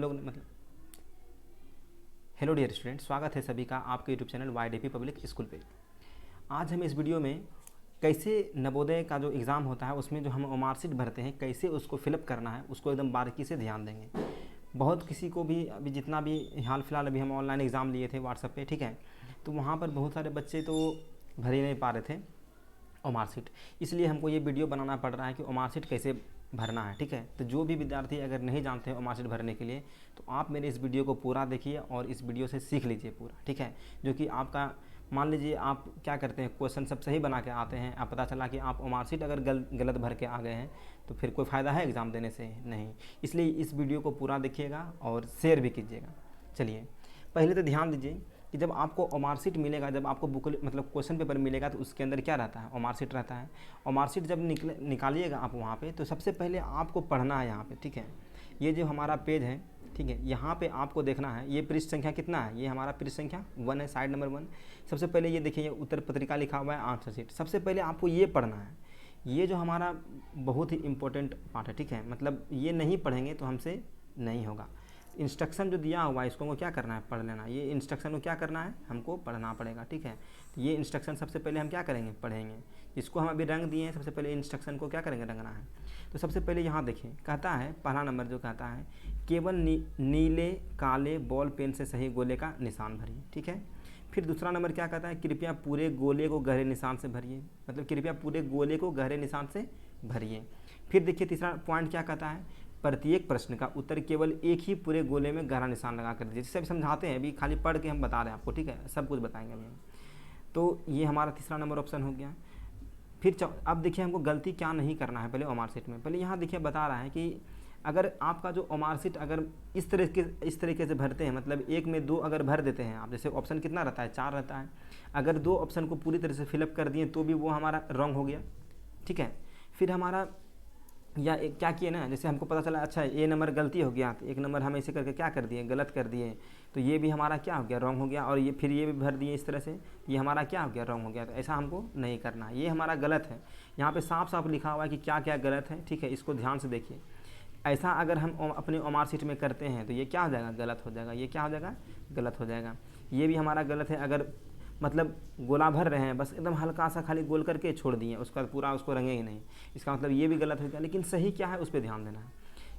लोग मतलब hello dear student, स्वागत है सभी का आपके YouTube channel YDP public school पे। आज हम इस वीडियो में कैसे नवोदय का जो एग्ज़ाम होता है उसमें जो हम मार्कशीट भरते हैं कैसे उसको फिलअप करना है उसको एकदम बारीकी से ध्यान देंगे। बहुत किसी को भी अभी जितना भी हाल फिलहाल अभी हम ऑनलाइन एग्ज़ाम लिए थे व्हाट्सएप पे, ठीक है, तो वहाँ पर बहुत सारे बच्चे तो भर ही नहीं पा रहे थे मार्कशीट। इसलिए हमको ये वीडियो बनाना पड़ रहा है कि मार्कशीट कैसे भरना है, ठीक है। तो जो भी विद्यार्थी अगर नहीं जानते हैं मार्कशीट भरने के लिए तो आप मेरे इस वीडियो को पूरा देखिए और इस वीडियो से सीख लीजिए पूरा, ठीक है। जो कि आपका मान लीजिए आप क्या करते हैं, क्वेश्चन सब सही बना के आते हैं, आप पता चला कि आप मार्कशीट अगर गलत भर के आ गए हैं तो फिर कोई फ़ायदा है एग्ज़ाम देने से? नहीं। इसलिए इस वीडियो को पूरा देखिएगा और शेयर भी कीजिएगा। चलिए, पहले तो ध्यान दीजिए कि जब आपको मार्कशीट मिलेगा, जब आपको बुक मतलब क्वेश्चन पेपर मिलेगा तो उसके अंदर क्या रहता है, मार्कशीट रहता है। और मार्कशीट जब निकालिएगा आप वहाँ पे तो सबसे पहले आपको पढ़ना है यहाँ पे, ठीक है। ये जो हमारा पेज है, ठीक है, यहाँ पे आपको देखना है ये पृष्ठ संख्या कितना है, ये हमारा पृष्ठ संख्या 1 है, साइड नंबर 1। सबसे पहले ये देखिए, ये उत्तर पत्रिका लिखा हुआ है आंसर शीट। सबसे पहले आपको ये पढ़ना है। ये जो हमारा बहुत ही इंपॉर्टेंट पार्ट है, ठीक है, मतलब ये नहीं पढ़ेंगे तो हमसे नहीं होगा। इंस्ट्रक्शन जो दिया हुआ है इसको हमको क्या करना है, पढ़ लेना। ये इंस्ट्रक्शन को क्या करना है, हमको पढ़ना पड़ेगा, ठीक है। तो ये इंस्ट्रक्शन सबसे पहले हम क्या करेंगे, पढ़ेंगे। इसको हम अभी रंग दिए हैं, सबसे पहले इंस्ट्रक्शन को क्या करेंगे, रंगना है। तो सबसे पहले यहाँ देखिए, कहता है पहला नंबर जो कहता है केवल नीले काले बॉल पेन से सही गोले का निशान भरिए, ठीक है। फिर दूसरा नंबर क्या कहता है, कृपया पूरे गोले को गहरे निशान से भरिए, मतलब कृपया पूरे गोले को गहरे निशान से भरिए। फिर देखिए तीसरा पॉइंट क्या कहता है, प्रत्येक प्रश्न का उत्तर केवल एक ही पूरे गोले में गहरा निशान लगा कर दीजिए। जिससे अभी समझाते हैं, अभी खाली पढ़ के हम बता रहे हैं आपको, ठीक है, सब कुछ बताएंगे अभी हम। तो ये हमारा तीसरा नंबर ऑप्शन हो गया। फिर अब देखिए हमको गलती क्या नहीं करना है पहले मार्कशीट में। पहले यहाँ देखिए बता रहा है कि अगर आपका जो मार्कशीट अगर इस तरीके से भरते हैं, मतलब एक में 2 अगर भर देते हैं आप, जैसे ऑप्शन कितना रहता है, 4 रहता है, अगर 2 ऑप्शन को पूरी तरह से फिलअप कर दिए तो भी वो हमारा रॉन्ग हो गया, ठीक है। फिर हमारा या एक क्या किए ना, जैसे हमको पता चला अच्छा ये नंबर गलती हो गया तो एक नंबर हम ऐसे करके क्या कर दिए, गलत कर दिए, तो ये भी हमारा क्या हो गया, रॉन्ग हो गया। और ये फिर ये भी भर दिए इस तरह से, ये हमारा क्या हो गया, रॉन्ग हो गया। तो ऐसा हमको नहीं करना, ये हमारा गलत है। यहाँ पे साफ साफ लिखा हुआ है कि क्या क्या गलत है, ठीक है, इसको ध्यान से देखिए। ऐसा अगर हम अपने मार्कशीट में करते हैं तो ये क्या हो जाएगा, गलत हो जाएगा। ये क्या हो जाएगा, गलत हो जाएगा। ये भी हमारा गलत है। अगर मतलब गोला भर रहे हैं, बस एकदम हल्का सा खाली गोल करके छोड़ दिए, उसका पूरा उसको रंगे ही नहीं, इसका मतलब ये भी गलत हो गया। लेकिन सही क्या है उस पर ध्यान देना है।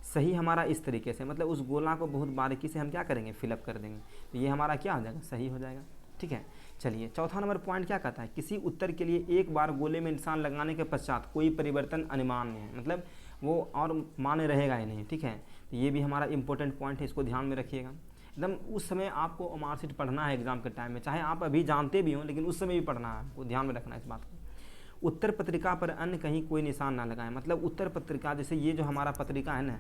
सही हमारा इस तरीके से, मतलब उस गोला को बहुत बारीकी से हम क्या करेंगे, फिलअप कर देंगे, तो ये हमारा क्या हो जाएगा, सही हो जाएगा, ठीक है। चलिए, चौथा नंबर पॉइंट क्या कहता है, किसी उत्तर के लिए एक बार गोले में निशान लगाने के पश्चात कोई परिवर्तन अनिवार्य है, मतलब वो और मान्य रहेगा ही नहीं, ठीक है। तो ये भी हमारा इंपॉर्टेंट पॉइंट है, इसको ध्यान में रखिएगा। एकदम उस समय आपको मार्कशीट पढ़ना है एग्जाम के टाइम में, चाहे आप अभी जानते भी हों लेकिन उस समय भी पढ़ना है आपको, ध्यान में रखना है इस बात को। उत्तर पत्रिका पर अन्य कहीं कोई निशान ना लगाएं, मतलब उत्तर पत्रिका जैसे ये जो हमारा पत्रिका है ना,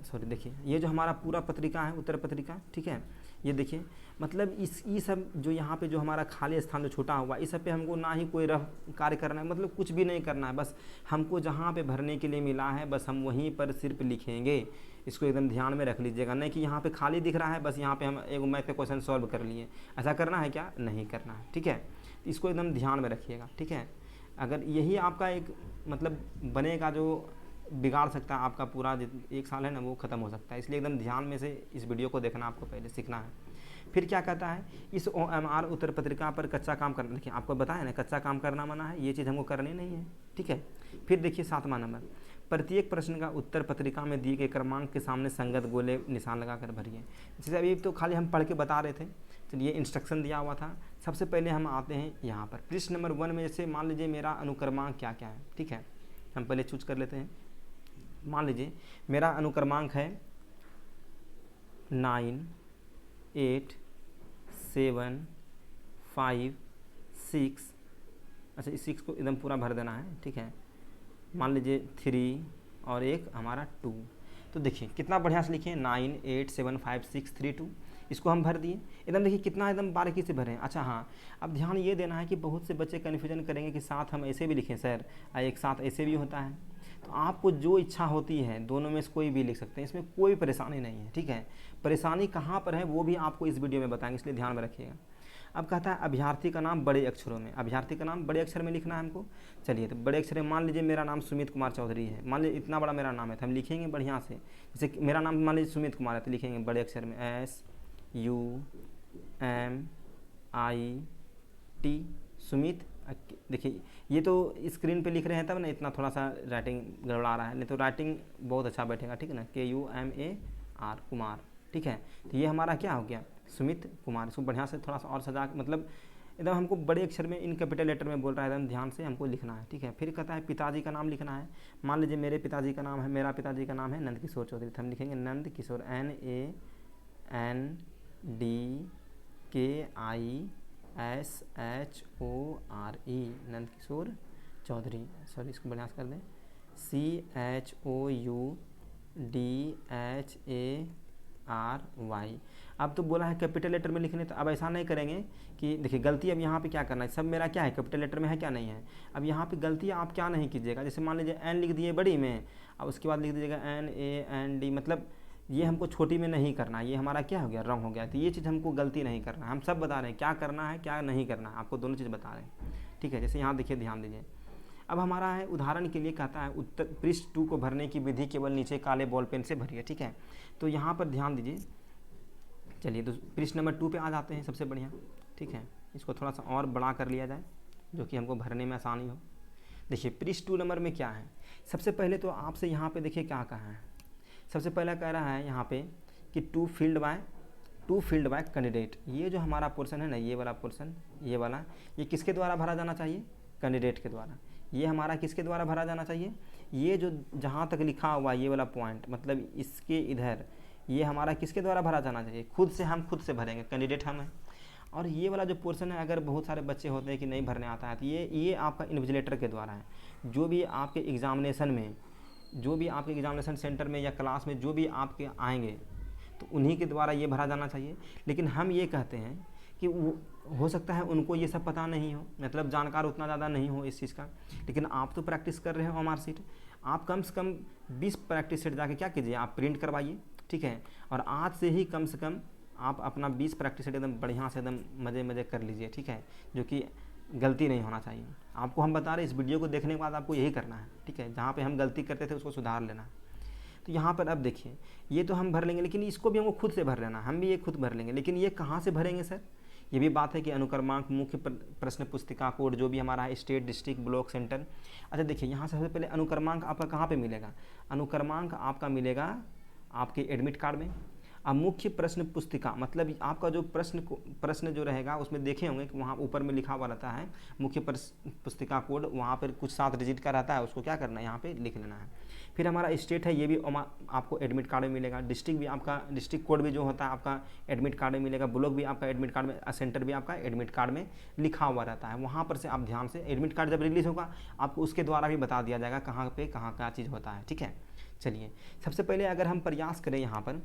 सॉरी देखिए ये जो हमारा पूरा पत्रिका है उत्तर पत्रिका, ठीक है, ये देखिए मतलब ये सब जो यहाँ पे जो हमारा खाली स्थान जो छोटा हुआ, इस सब पे हमको ना ही कोई रफ कार्य करना है, मतलब कुछ भी नहीं करना है। बस हमको जहाँ पे भरने के लिए मिला है बस हम वहीं पर सिर्फ लिखेंगे। इसको एकदम ध्यान में रख लीजिएगा, नहीं कि यहाँ पे खाली दिख रहा है बस यहाँ पे हम एक मैथ का क्वेश्चन सॉल्व कर लिए, ऐसा करना है क्या, नहीं करना है, ठीक है। इसको एकदम ध्यान में रखिएगा, ठीक है। अगर यही आपका एक मतलब बनेगा जो बिगाड़ सकता है आपका पूरा एक साल है ना, वो ख़त्म हो सकता है। इसलिए एकदम ध्यान में से इस वीडियो को देखना, आपको पहले सीखना है। फिर क्या कहता है, इस OMR उत्तर पत्रिका पर कच्चा काम करना। देखिए आपको बताया ना, कच्चा काम करना मना है, ये चीज़ हमको करनी नहीं है, ठीक है। फिर देखिए 7वां नंबर, प्रत्येक प्रश्न का उत्तर पत्रिका में दिए गए क्रमांक के सामने संगत गोले निशान लगाकर भरिए। जैसे अभी तो खाली हम पढ़ के बता रहे थे, चलिए इंस्ट्रक्शन दिया हुआ था। सबसे पहले हम आते हैं यहाँ पर पृष्ठ नंबर 1 में, जैसे मान लीजिए मेरा अनुक्रमांक क्या क्या है, ठीक है, हम पहले चूज कर लेते हैं। मान लीजिए मेरा अनुक्रमांक है 9, 8, 7, 5, 6। अच्छा, इस 6 को एकदम पूरा भर देना है, ठीक है। मान लीजिए 3 और एक हमारा 2। तो देखिए कितना बढ़िया से लिखे, 9, 8, 7, 5, 6, 3, 2। इसको हम भर दिए एकदम, देखिए कितना एकदम बारीकी से भरें। अच्छा हाँ, अब ध्यान ये देना है कि बहुत से बच्चे कन्फ्यूजन करेंगे कि साथ हम ऐसे भी लिखें सर, एक साथ ऐसे भी होता है। तो आपको जो इच्छा होती है दोनों में से कोई भी लिख सकते हैं, इसमें कोई परेशानी नहीं है, ठीक है। परेशानी कहाँ पर है वो भी आपको इस वीडियो में बताएंगे, इसलिए ध्यान में रखिएगा। अब कहता है अभ्यर्थी का नाम बड़े अक्षरों में, अभ्यर्थी का नाम बड़े अक्षर में लिखना है हमको। चलिए तो बड़े अक्षर में मान लीजिए मेरा नाम सुमित कुमार चौधरी है, मान लीजिए इतना बड़ा मेरा नाम है तो हम लिखेंगे बढ़िया से, जैसे मेरा नाम मान लीजिए सुमित कुमार है तो लिखेंगे बड़े अक्षर में SUMIT सुमित। देखिए ये तो स्क्रीन पे लिख रहे हैं तब ना इतना थोड़ा सा राइटिंग गड़बड़ा रहा है, नहीं तो राइटिंग बहुत अच्छा बैठेगा, ठीक है ना, KUMAR कुमार, ठीक है। तो ये हमारा क्या हो गया सुमित कुमार। इसको बढ़िया से थोड़ा सा और सजा मतलब एकदम हमको बड़े अक्षर में इन कैपिटल लेटर में बोल रहा है, एकदम ध्यान से हमको लिखना है, ठीक है। फिर कहता है पिताजी का नाम लिखना है, मान लीजिए मेरे पिताजी का नाम है, मेरा पिताजी का नाम है नंद किशोर चौधरी, तो हम लिखेंगे नंद किशोर NANDKISHORE नंद किशोर चौधरी, सॉरी इसको बढ़िया से कर दें CHOUDHARY। अब तो बोला है कैपिटल लेटर में लिखने, तो अब ऐसा नहीं करेंगे कि देखिए गलती अब यहाँ पे क्या करना है, सब मेरा क्या है कैपिटल लेटर में है क्या नहीं है। अब यहाँ पे गलती आप क्या नहीं कीजिएगा, जैसे मान लीजिए एन लिख दिए बड़ी में, अब उसके बाद लिख दीजिएगा NAND, मतलब ये हमको छोटी में नहीं करना, ये हमारा क्या हो गया रॉन्ग हो गया। तो ये चीज़ हमको गलती नहीं करना है, हम सब बता रहे हैं क्या करना है क्या नहीं करना है, आपको दोनों चीज़ बता रहे हैं, ठीक है। जैसे यहाँ देखिए ध्यान दीजिए, अब हमारा है उदाहरण के लिए कहता है उत्तर पृष्ठ 2 को भरने की विधि केवल नीचे काले बॉल पेन से भरिए, ठीक है। तो यहाँ पर ध्यान दीजिए, चलिए तो पृष्ठ नंबर 2 पे आ जाते हैं सबसे बढ़िया, ठीक है। इसको थोड़ा सा और बड़ा कर लिया जाए जो कि हमको भरने में आसानी हो। देखिए पृष्ठ 2 नंबर में क्या है, सबसे पहले तो आपसे यहाँ पे देखिए क्या कहा है, सबसे पहला कह रहा है यहाँ पे कि टू फील्ड बाय कैंडिडेट। ये जो हमारा पोर्शन है ना, ये वाला पोर्शन, ये वाला, ये किसके द्वारा भरा जाना चाहिए, कैंडिडेट के द्वारा। ये हमारा किसके द्वारा भरा जाना चाहिए, ये जो जहाँ तक लिखा हुआ ये वाला पॉइंट, मतलब इसके इधर, ये हमारा किसके द्वारा भरा जाना चाहिए, खुद से, हम खुद से भरेंगे, कैंडिडेट हम हैं। और ये वाला जो पोर्शन है, अगर बहुत सारे बच्चे होते हैं कि नहीं भरने आता है, तो ये आपका इन्विजिलेटर के द्वारा है। जो भी आपके एग्जामिनेशन में, जो भी आपके एग्जामिनेशन सेंटर में या क्लास में जो भी आपके आएंगे, तो उन्हीं के द्वारा ये भरा जाना चाहिए। लेकिन हम ये कहते हैं कि वो हो सकता है उनको ये सब पता नहीं हो, मतलब जानकार उतना ज़्यादा नहीं हो इस चीज़ का, लेकिन आप तो प्रैक्टिस कर रहे हो OMR शीट, आप कम से कम 20 प्रैक्टिस सेट जाके क्या कीजिए, आप प्रिंट करवाइए, ठीक है। और आज से ही कम से कम आप अपना 20 प्रैक्टिस सेट एकदम बढ़िया से एकदम मज़े कर लीजिए, ठीक है, जो कि गलती नहीं होना चाहिए। आपको हम बता रहे हैं इस वीडियो को देखने के बाद आपको यही करना है, ठीक है। जहाँ पे हम गलती करते थे उसको सुधार लेना। तो यहाँ पर अब देखिए ये तो हम भर लेंगे, लेकिन इसको भी हमको खुद से भर लेना, हम भी ये खुद भर लेंगे। लेकिन ये कहाँ से भरेंगे सर, ये भी बात है कि अनुक्रमांक, मुख्य प्रश्न पुस्तिका कोड जो भी हमारा है, स्टेट, डिस्ट्रिक्ट, ब्लॉक, सेंटर। अच्छा देखिए यहाँ से सबसे पहले अनुक्रमांक आपका कहाँ पे मिलेगा, अनुक्रमांक आपका मिलेगा आपके एडमिट कार्ड में। अब मुख्य प्रश्न पुस्तिका मतलब आपका जो प्रश्न जो रहेगा उसमें देखे होंगे कि वहाँ ऊपर में लिखा हुआ रहता है मुख्य पुस्तिका कोड, वहाँ पर कुछ 7 डिजिट का रहता है, उसको क्या करना है यहाँ पे लिख लेना है। फिर हमारा स्टेट है, ये भी आपको एडमिट कार्ड में मिलेगा। डिस्ट्रिक्ट भी आपका, डिस्ट्रिक्ट कोड भी जो होता है आपका एडमिट कार्ड में मिलेगा। ब्लॉक भी आपका एडमिट कार्ड में, सेंटर भी आपका एडमिट कार्ड में लिखा हुआ रहता है। वहाँ पर से आप ध्यान से, एडमिट कार्ड जब रिलीज़ होगा आपको उसके द्वारा भी बता दिया जाएगा कहाँ पे कहाँ क्या चीज़ होता है, ठीक है। चलिए सबसे पहले अगर हम प्रयास करें यहाँ पर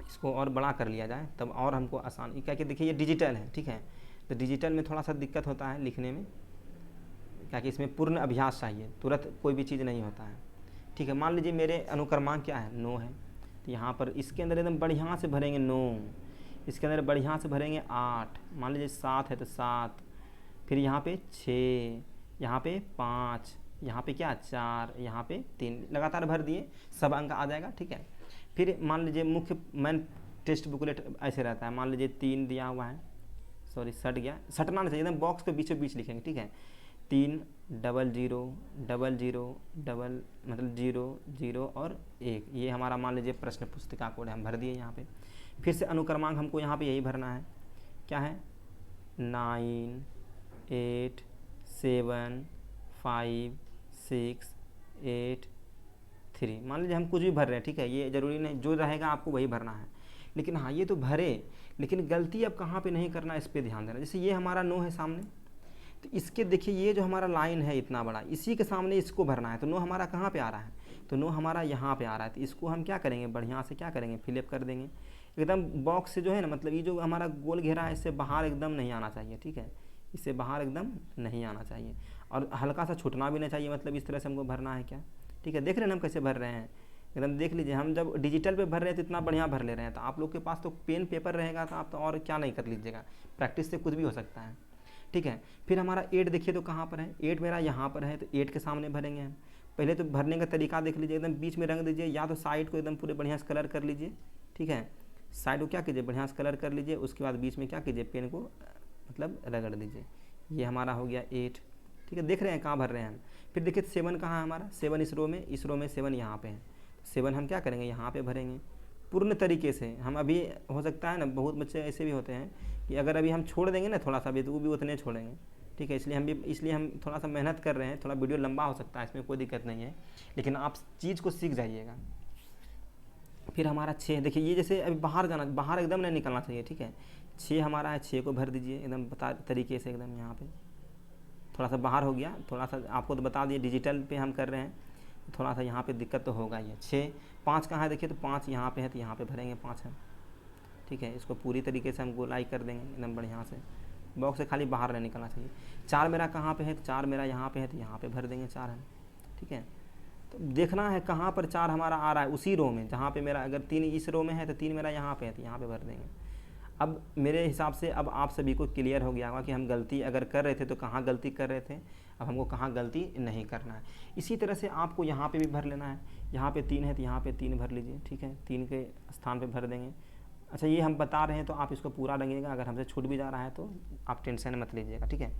इसको और बड़ा कर लिया जाए तब और हमको आसान, क्या कि देखिए ये डिजिटल है, ठीक है। तो डिजिटल में थोड़ा सा दिक्कत होता है लिखने में, क्या कि इसमें पूर्ण अभ्यास चाहिए, तुरंत कोई भी चीज़ नहीं होता है, ठीक है। मान लीजिए मेरे अनुक्रमांक क्या है, 9 है, तो यहाँ पर इसके अंदर एकदम बढ़िया से भरेंगे 9, इसके अंदर बढ़िया से भरेंगे 8, मान लीजिए 7 है तो 7, फिर यहाँ पे 6, यहाँ पे 5, यहाँ पे क्या 4, यहाँ पे 3, लगातार भर दिए, सब अंक आ जाएगा, ठीक है। फिर मान लीजिए मुख्य मैन टेस्ट बुकलेट ऐसे रहता है, मान लीजिए 3 दिया हुआ है, सॉरी सट गया, सटना नहीं चाहिए, एकदम बॉक्स के बीचों बीच लिखेंगे, ठीक है। 3 0 0 0 0 मतलब 0 0 और 1, ये हमारा मान लीजिए प्रश्न पुस्तिका कोड है, हम भर दिए यहाँ पे। फिर से अनुक्रमांक हमको यहाँ पे यही भरना है, क्या है 9 8 7 5 6 8 3, मान लीजिए हम कुछ भी भर रहे हैं, ठीक है। ये ज़रूरी नहीं जो रहेगा आपको वही भरना है, लेकिन हाँ ये तो भरे, लेकिन गलती अब कहाँ पे नहीं करना इस पर ध्यान देना। जैसे ये हमारा 9 है सामने, तो इसके देखिए ये जो हमारा लाइन है इतना बड़ा, इसी के सामने इसको भरना है, तो 9 हमारा कहाँ पे आ रहा है, तो 9 हमारा यहाँ पे आ रहा है। तो इसको हम क्या करेंगे, बढ़िया से क्या करेंगे, फिलअप कर देंगे एकदम बॉक्स से, जो है ना, मतलब ये जो हमारा गोल घेरा है इससे बाहर एकदम नहीं आना चाहिए, ठीक है, इससे बाहर एकदम नहीं आना चाहिए, और हल्का सा छूटना भी नहीं चाहिए, मतलब इस तरह से हमको भरना है क्या, ठीक है। देख रहे हैं हम कैसे भर रहे हैं, एकदम देख लीजिए, हम जब डिजिटल पे भर रहे हैं तो इतना बढ़िया भर ले रहे हैं। तो आप लोग के पास तो पेन पेपर रहेगा तो आप तो और क्या नहीं कर लीजिएगा, प्रैक्टिस से कुछ भी हो सकता है, ठीक है। फिर हमारा 8 देखिए तो कहाँ पर है, 8 मेरा यहाँ पर है, तो 8 के सामने भरेंगे हम। पहले तो भरने का तरीका देख लीजिए, एकदम बीच में रंग दीजिए, या तो साइड को एकदम पूरे बढ़िया से कलर कर लीजिए, ठीक है। साइड को क्या कीजिए, बढ़िया से कलर कर लीजिए, उसके बाद बीच में क्या कीजिए, पेन को मतलब रगड़ दीजिए। ये हमारा हो गया 8, ठीक है। देख रहे हैं कहाँ भर रहे हैं हम। फिर देखिए 7 कहाँ है हमारा, 7 इस रो में, इस रो में 7 यहाँ पे है। 7 हम क्या करेंगे, यहाँ पे भरेंगे पूर्ण तरीके से। हम अभी हो सकता है ना, बहुत बच्चे ऐसे भी होते हैं कि अगर अभी हम छोड़ देंगे ना थोड़ा सा भी, तो वो भी उतने छोड़ेंगे, ठीक है। इसलिए हम थोड़ा सा मेहनत कर रहे हैं, थोड़ा वीडियो लंबा हो सकता है, इसमें कोई दिक्कत नहीं है, लेकिन आप चीज़ को सीख जाइएगा। फिर हमारा 6 देखिए, ये जैसे अभी बाहर एकदम नहीं निकलना चाहिए, ठीक है। 6 हमारा है, 6 को भर दीजिए एकदम तरीके से, एकदम यहाँ पे थोड़ा सा बाहर हो गया, थोड़ा सा आपको तो बता दिए डिजिटल पे हम कर रहे हैं, थोड़ा सा यहाँ पे दिक्कत तो होगा। ये 6, 5 कहाँ है देखिए, तो 5 यहाँ पे है, तो यहाँ पे भरेंगे 5 हम, ठीक है। इसको पूरी तरीके से हम गोलाई कर देंगे एकदम बढ़िया से, बॉक्स से खाली बाहर नहीं निकलना चाहिए। 4 मेरा कहाँ पे है, तो 4 मेरा यहाँ पे है, तो यहाँ पे भर देंगे 4 हम, ठीक है। तो देखना है कहाँ पर 4 हमारा आ रहा है, उसी रो में जहाँ पे मेरा, अगर 3 इस रो में है तो 3 मेरा यहाँ पे है, तो यहाँ पे भर देंगे। अब मेरे हिसाब से अब आप सभी को क्लियर हो गया होगा कि हम गलती अगर कर रहे थे तो कहाँ गलती कर रहे थे, अब हमको कहाँ गलती नहीं करना है। इसी तरह से आपको यहाँ पे भी भर लेना है, यहाँ पे 3 है तो यहाँ पे 3 भर लीजिए, ठीक है। 3 के स्थान पे भर देंगे। अच्छा, ये हम बता रहे हैं तो आप इसको पूरा रंगिएगा, अगर हमसे छूट भी जा रहा है तो आप टेंशन मत लीजिएगा, ठीक है।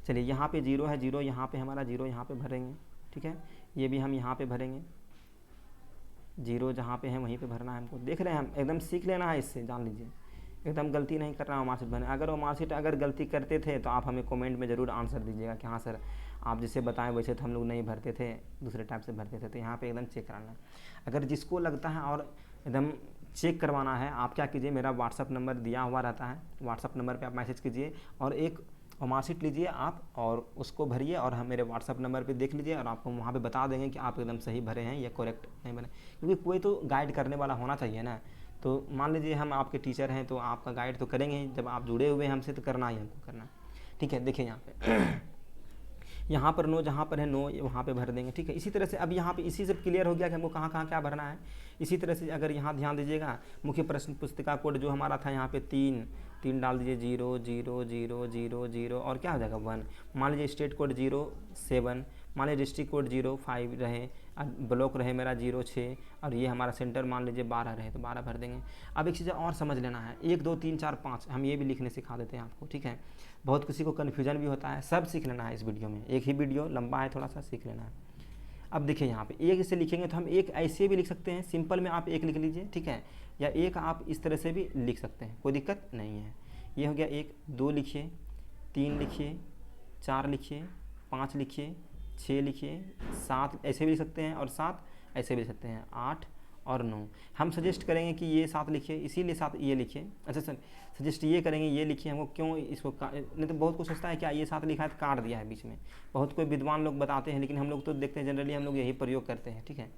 चलिए, यहाँ पे 0 है, 0 यहाँ पे हमारा 0 यहाँ पे भरेंगे, ठीक है। ये भी हम यहाँ पे भरेंगे, 0 जहाँ पे है वहीं पे भरना है हमको। देख रहे हैं, हम एकदम सीख लेना है इससे, जान लीजिए एकदम गलती नहीं कर रहा हूँ मार्कशीट बने। अगर वो मार्कशीट अगर गलती करते थे तो आप हमें कमेंट में ज़रूर आंसर दीजिएगा कि हाँ सर, आप जैसे बताएं वैसे तो हम लोग नहीं भरते थे, दूसरे टाइप से भरते थे। तो यहाँ पे एकदम चेक कराना। अगर जिसको लगता है और एकदम चेक करवाना है, आप क्या कीजिए, मेरा व्हाट्सअप नंबर दिया हुआ रहता है, व्हाट्सअप नंबर पर आप मैसेज कीजिए और एक मार्कशीट लीजिए आप और उसको भरिए, और हम मेरे व्हाट्सअप नंबर पे देख लीजिए और आपको वहाँ पे बता देंगे कि आप एकदम सही भरे हैं या करेक्ट नहीं भरे। क्योंकि कोई तो गाइड करने वाला होना चाहिए ना। तो मान लीजिए हम आपके टीचर हैं तो आपका गाइड तो करेंगे ही, जब आप जुड़े हुए हैं हमसे तो करना ही हमको करना, ठीक है। देखिए यहाँ पे यहाँ पर 9 जहाँ पर है 9 वहाँ पे भर देंगे, ठीक है। इसी तरह से अब यहाँ पे इसी से क्लियर हो गया कि हमको कहाँ कहाँ क्या भरना है। इसी तरह से अगर यहाँ ध्यान दीजिएगा, मुख्य प्रश्न पुस्तिका कोड जो हमारा था यहाँ पे 3 डाल दीजिए, 0 0 0 0 0 और क्या हो जाएगा 1। मान लीजिए स्टेट कोड 07, मान लीजिए डिस्ट्रिक्ट कोड 05 रहे, ब्लॉक रहे मेरा 06, और ये हमारा सेंटर मान लीजिए 12 रहे तो 12 भर देंगे। अब एक चीज़ और समझ लेना है, 1 2 3 4 5 हम ये भी लिखने सिखा देते हैं आपको, ठीक है। बहुत किसी को कन्फ्यूजन भी होता है, सब सीख लेना है इस वीडियो में, एक ही वीडियो लंबा है, थोड़ा सा सीख लेना है। अब देखिए यहाँ पे एक इसे लिखेंगे तो हम एक ऐसे भी लिख सकते हैं, सिंपल में आप एक लिख लीजिए, ठीक है, या एक आप इस तरह से भी लिख सकते हैं, कोई दिक्कत नहीं है। ये हो गया 1, 2 लिखिए, 3 लिखिए, 4 लिखिए, 5 लिखिए, 6 लिखिए, 7 ऐसे भी लिख सकते हैं और 7 ऐसे भी लिख सकते हैं, 8 और 9। हम सजेस्ट करेंगे कि ये 7 लिखिए, इसीलिए 7 ये लिखिए। अच्छा सर, सजेस्ट ये करेंगे ये लिखिए, हमको क्यों इसको नहीं तो बहुत कुछ सोचता है क्या ये 7 लिखा है तो काट दिया है बीच में, बहुत कोई विद्वान लोग बताते हैं, लेकिन हम लोग तो देखते हैं जनरली हम लोग यही प्रयोग करते हैं, ठीक है।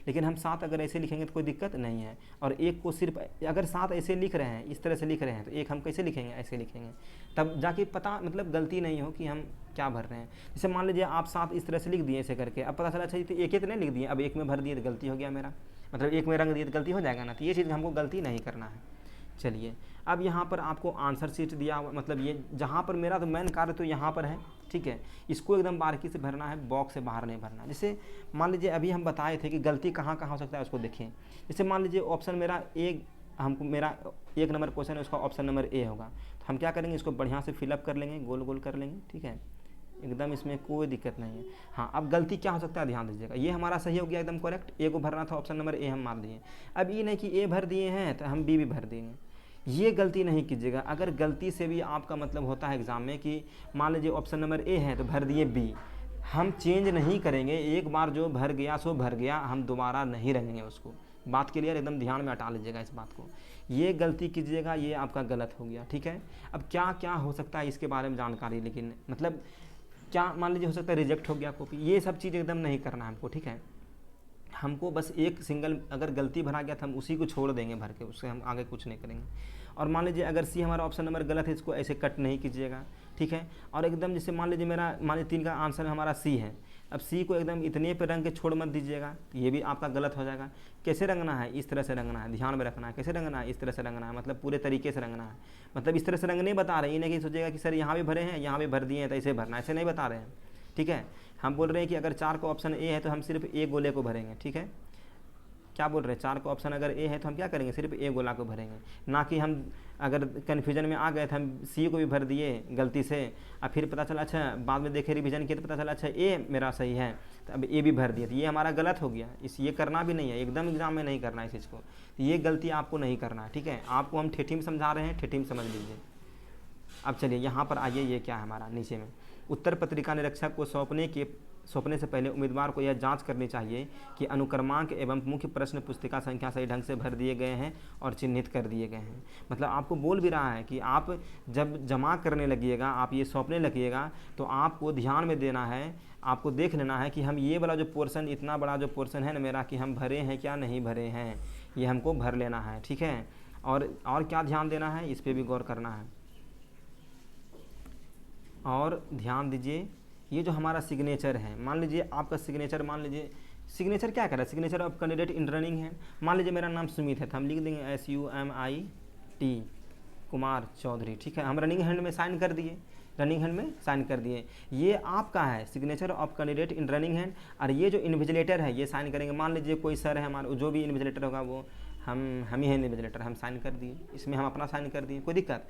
लेकिन हम 7 अगर ऐसे लिखेंगे तो कोई दिक्कत नहीं है। और 1 को सिर्फ अगर 7 ऐसे लिख रहे हैं, इस तरह से लिख रहे हैं, तो 1 हम कैसे लिखेंगे, ऐसे लिखेंगे, तब जाके पता मतलब गलती नहीं हो कि हम क्या भर रहे हैं। जैसे मान लीजिए आप 7 इस तरह से लिख दिए ऐसे करके, अब पता चला अच्छा तो 1 तो नहीं लिख दिए, अब 1 में भर दिए तो गलती हो गया मेरा, मतलब 1 में रंग दिए तो गलती हो जाएगा ना। तो ये चीज़ हमको गलती नहीं करना है। चलिए, अब यहाँ पर आपको आंसर शीट दिया हुआ, मतलब ये जहाँ पर मेरा तो मेन कार्य तो यहाँ पर है, ठीक है। इसको एकदम बारीकी से भरना है, बॉक्स से बाहर नहीं भरना। जैसे मान लीजिए अभी हम बताए थे कि गलती कहाँ कहाँ हो सकता है उसको देखें। जैसे मान लीजिए ऑप्शन मेरा मेरा 1 नंबर क्वेश्चन है, उसका ऑप्शन नंबर ए होगा, तो हम क्या करेंगे, इसको बढ़िया से फिलअप कर लेंगे, गोल गोल कर लेंगे, ठीक है, एकदम इसमें कोई दिक्कत नहीं है। हाँ, अब गलती क्या हो सकता है ध्यान दीजिएगा, ये हमारा सही हो गया एकदम करेक्ट, ए को भरना था, ऑप्शन नंबर ए हम मार दिए। अब ये नहीं कि ए भर दिए हैं तो हम बी भी भर देंगे, ये गलती नहीं कीजिएगा। अगर गलती से भी आपका मतलब होता है एग्जाम में कि मान लीजिए ऑप्शन नंबर ए है तो भर दिए बी, हम चेंज नहीं करेंगे, एक बार जो भर गया सो भर गया, हम दोबारा नहीं रखेंगे उसको। बात क्लियर, एकदम ध्यान में हटा लीजिएगा इस बात को, ये गलती कीजिएगा, ये आपका गलत हो गया, ठीक है। अब क्या क्या हो सकता है इसके बारे में जानकारी, लेकिन मतलब क्या मान लीजिए हो सकता है रिजेक्ट हो गया कॉपी, ये सब चीज़ एकदम नहीं करना है हमको, ठीक है। हमको बस एक सिंगल अगर गलती भरा गया तो हम उसी को छोड़ देंगे भर के, उससे हम आगे कुछ नहीं करेंगे। और मान लीजिए अगर सी हमारा ऑप्शन नंबर गलत है, इसको ऐसे कट नहीं कीजिएगा, ठीक है। और एकदम जैसे मान लीजिए 3 का आंसर हमारा सी है, अब सी को एकदम इतने पे रंग के छोड़ मत दीजिएगा, ये भी आपका गलत हो जाएगा। कैसे रंगना है, इस तरह से रंगना है, ध्यान में रखना है। कैसे रंगना है, इस तरह से रंगना है, मतलब पूरे तरीके से रंगना है। मतलब इस तरह से रंग नहीं बता रहे, ये नहीं कि सोचेगा कि सर यहाँ भी भरे हैं यहाँ भी भर दिए हैं तो ऐसे भरना, ऐसे नहीं बता रहे हैं, ठीक है। हम बोल रहे हैं कि अगर 4 का ऑप्शन ए है तो हम सिर्फ ए गोले को भरेंगे, ठीक है। क्या बोल रहे हैं, 4 का ऑप्शन अगर ए है तो हम क्या करेंगे, सिर्फ ए गोला को भरेंगे, ना कि हम अगर कन्फ्यूजन में आ गए तो हम सी को भी भर दिए गलती से, और फिर पता चला अच्छा बाद में देखे रिवीजन किए तो पता चला अच्छा ए मेरा सही है तो अब ए भी भर दिया, तो ये हमारा गलत हो गया। ये करना भी नहीं है, एकदम एग्जाम में नहीं करना है इस चीज़ को, तो ये गलती आपको नहीं करना है, ठीक है। आपको हम ठेठी में समझा रहे हैं, ठेठी में समझ लीजिए। अब चलिए यहाँ पर आइए, ये क्या है हमारा नीचे में, उत्तर पत्रिका निरीक्षक को सौंपने से पहले उम्मीदवार को यह जांच करनी चाहिए कि अनुक्रमांक एवं मुख्य प्रश्न पुस्तिका संख्या सही ढंग से भर दिए गए हैं और चिन्हित कर दिए गए हैं। मतलब आपको बोल भी रहा है कि आप जब जमा करने लगिएगा, आप ये सौंपने लगिएगा तो आपको ध्यान में देना है, आपको देख लेना है कि हम ये वाला जो पोर्शन, इतना बड़ा जो पोर्शन है ना मेरा, कि हम भरे हैं क्या नहीं भरे हैं, ये हमको भर लेना है, ठीक है। और क्या ध्यान देना है, इस पर भी गौर करना है। और ध्यान दीजिए, ये जो हमारा सिग्नेचर है, मान लीजिए आपका सिग्नेचर, मान लीजिए सिग्नेचर क्या कर रहा है, signature of candidate in running है। मान लीजिए मेरा नाम सुमित है तो हम लिख देंगे SUMIT कुमार चौधरी, ठीक है। हम रनिंग हैंड में साइन कर दिए, रनिंग हैंड में साइन कर दिए, ये आपका है signature of candidate in running hand. और ये जो इन्विजिलेटर है ये साइन करेंगे, मान लीजिए कोई सर है हमारा, जो भी इन्विजिलेटर होगा वो हम ही है इन्विजिलेटर, हम साइन कर दिए, इसमें हम अपना साइन कर दिए, कोई दिक्कत।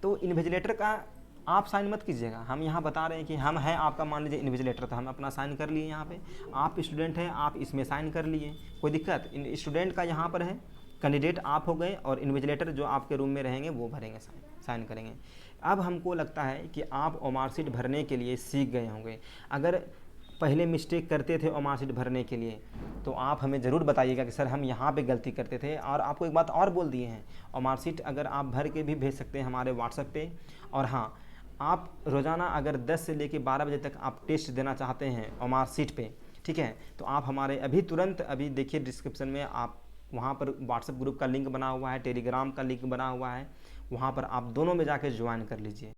तो इन्विजिलेटर का आप साइन मत कीजिएगा, हम यहाँ बता रहे हैं कि हम हैं आपका, मान लीजिए इन्विजिलेटर, तो हम अपना साइन कर लिए यहाँ पे। आप स्टूडेंट हैं, आप इसमें साइन कर लिए, कोई दिक्कत। स्टूडेंट का यहाँ पर है, कैंडिडेट आप हो गए, और इन्विजिलेटर जो आपके रूम में रहेंगे वो भरेंगे, साइन करेंगे। अब हमको लगता है कि आप मार्कशीट भरने के लिए सीख गए होंगे। अगर पहले मिस्टेक करते थे मार्कशीट भरने के लिए तो आप हमें ज़रूर बताइएगा कि सर हम यहाँ पे गलती करते थे। और आपको एक बात और बोल दिए हैं, और मार्कशीट अगर आप भर के भी भेज सकते हैं हमारे व्हाट्सएप पे। और हाँ, आप रोज़ाना अगर 10 से लेकर 12 बजे तक आप टेस्ट देना चाहते हैं और मार्कशीट पे, ठीक है, तो आप हमारे अभी तुरंत अभी देखिए डिस्क्रिप्शन में, आप वहाँ पर व्हाट्सएप ग्रुप का लिंक बना हुआ है, टेलीग्राम का लिंक बना हुआ है, वहाँ पर आप दोनों में जाकर ज्वाइन कर लीजिए।